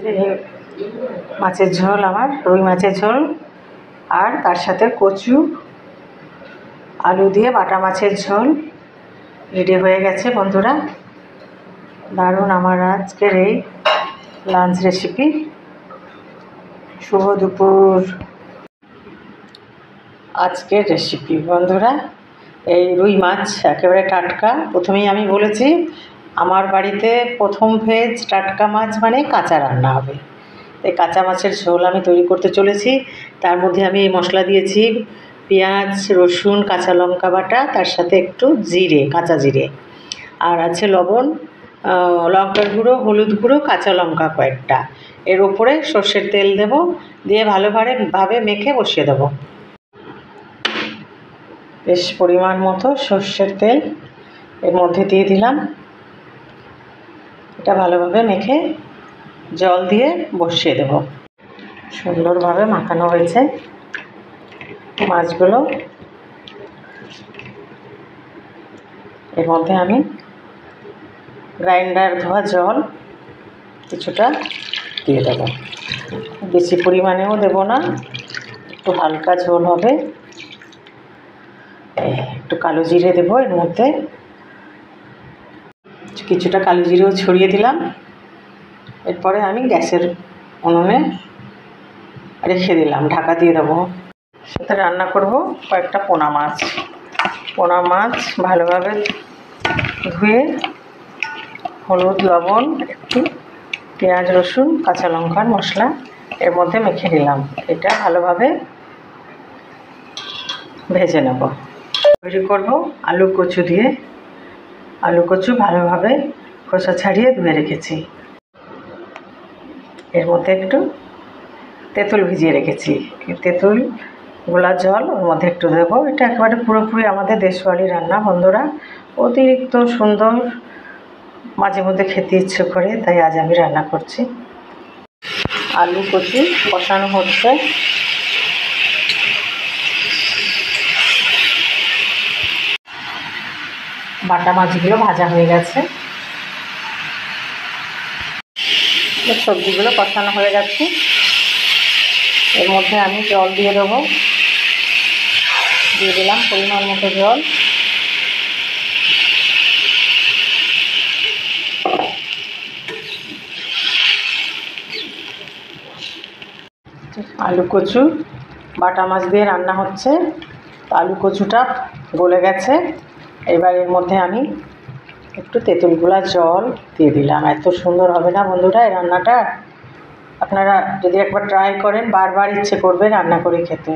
এই মাছের ঝোল, আমার রুই মাছের ঝোল, আর তার সাথে কচু আলু দিয়ে বাটা মাছের ঝোল রেডি হয়ে গেছে বন্ধুরা। দারুণ আমার আজকের এই লাঞ্চ রেসিপি। শুভ দুপুর। আজকের রেসিপি বন্ধুরা, এই রুই মাছ একেবারে টাটকা। প্রথমেই আমি বলেছি আমার বাড়িতে প্রথম ভেজ টাটকা মাছ মানে কাঁচা রান্না হবে। এই কাঁচা মাছের ঝোল আমি তৈরি করতে চলেছি। তার মধ্যে আমি এই মশলা দিয়েছি পেঁয়াজ, রসুন, কাঁচা লঙ্কা বাটা, তার সাথে একটু জিরে, কাঁচা জিরে, আর আছে লবণ, লঙ্কার গুঁড়ো, হলুদ গুঁড়ো, কাঁচা লঙ্কা কয়েকটা। এর ওপরে সর্ষের তেল দেব, দিয়ে ভালোভাবে মেখে বসিয়ে দেবো। বেশ পরিমাণ মতো সর্ষের তেল এর মধ্যে দিয়ে দিলাম। এটা ভালোভাবে মেখে জল দিয়ে বসিয়ে দেব। সুন্দরভাবে মাখানো হয়েছে মাছগুলো। এর মধ্যে আমি গ্রাইন্ডার ধোয়া জল কিছুটা দিয়ে দেবো। বেশি পরিমাণেও দেব না, একটু হালকা ঝোল হবে। একটু কালো জিরে দেবো এর মধ্যে, কিছুটা কালো জিরেও ছড়িয়ে দিলাম। এরপরে আমি গ্যাসের উনুনে রেখে দিলাম, ঢাকা দিয়ে দেবো। সাথে রান্না করব কয়েকটা পোনা মাছ। পোনা মাছ ভালোভাবে ধুয়ে হলুদ, লবণ, একটু পেঁয়াজ, রসুন, কাঁচা লঙ্কার মশলা এর মধ্যে মেখে নিলাম। এটা ভালোভাবে ভেজে নেব। তৈরি করব আলু কচু দিয়ে। আলু কচু ভালোভাবে খোসা ছাড়িয়ে ধুয়ে রেখেছি। এর মধ্যে একটু তেঁতুল ভিজিয়ে রেখেছি, তেঁতুল গোলা জল ওর মধ্যে একটু দেবো। এটা একেবারে পুরোপুরি আমাদের দেশওয়ালি রান্না বন্ধুরা, অতিরিক্ত সুন্দর, মাঝে মধ্যে খেতে ইচ্ছে করে, তাই আজ আমি রান্না করছি। আলু কচু কষানো হচ্ছে। বাটা মাছগুলো ভাজা হয়ে গেছে, সবজিগুলো কষানো হয়ে গেছে। এর মধ্যে আমি জল দিয়ে দেবো। দিয়ে দিলাম পরিমাণ মতো জল। আলু কচু বাটা মাছ দিয়ে রান্না হচ্ছে। আলু কচুটা গলে গেছে। এবার এর মধ্যে আমি একটু তেঁতুল গোলা জল দিয়ে দিলাম। এত সুন্দর হবে না বন্ধুরা এই রান্নাটা, আপনারা যদি একবার ট্রাই করেন বারবার ইচ্ছে করবে রান্না করে খেতে।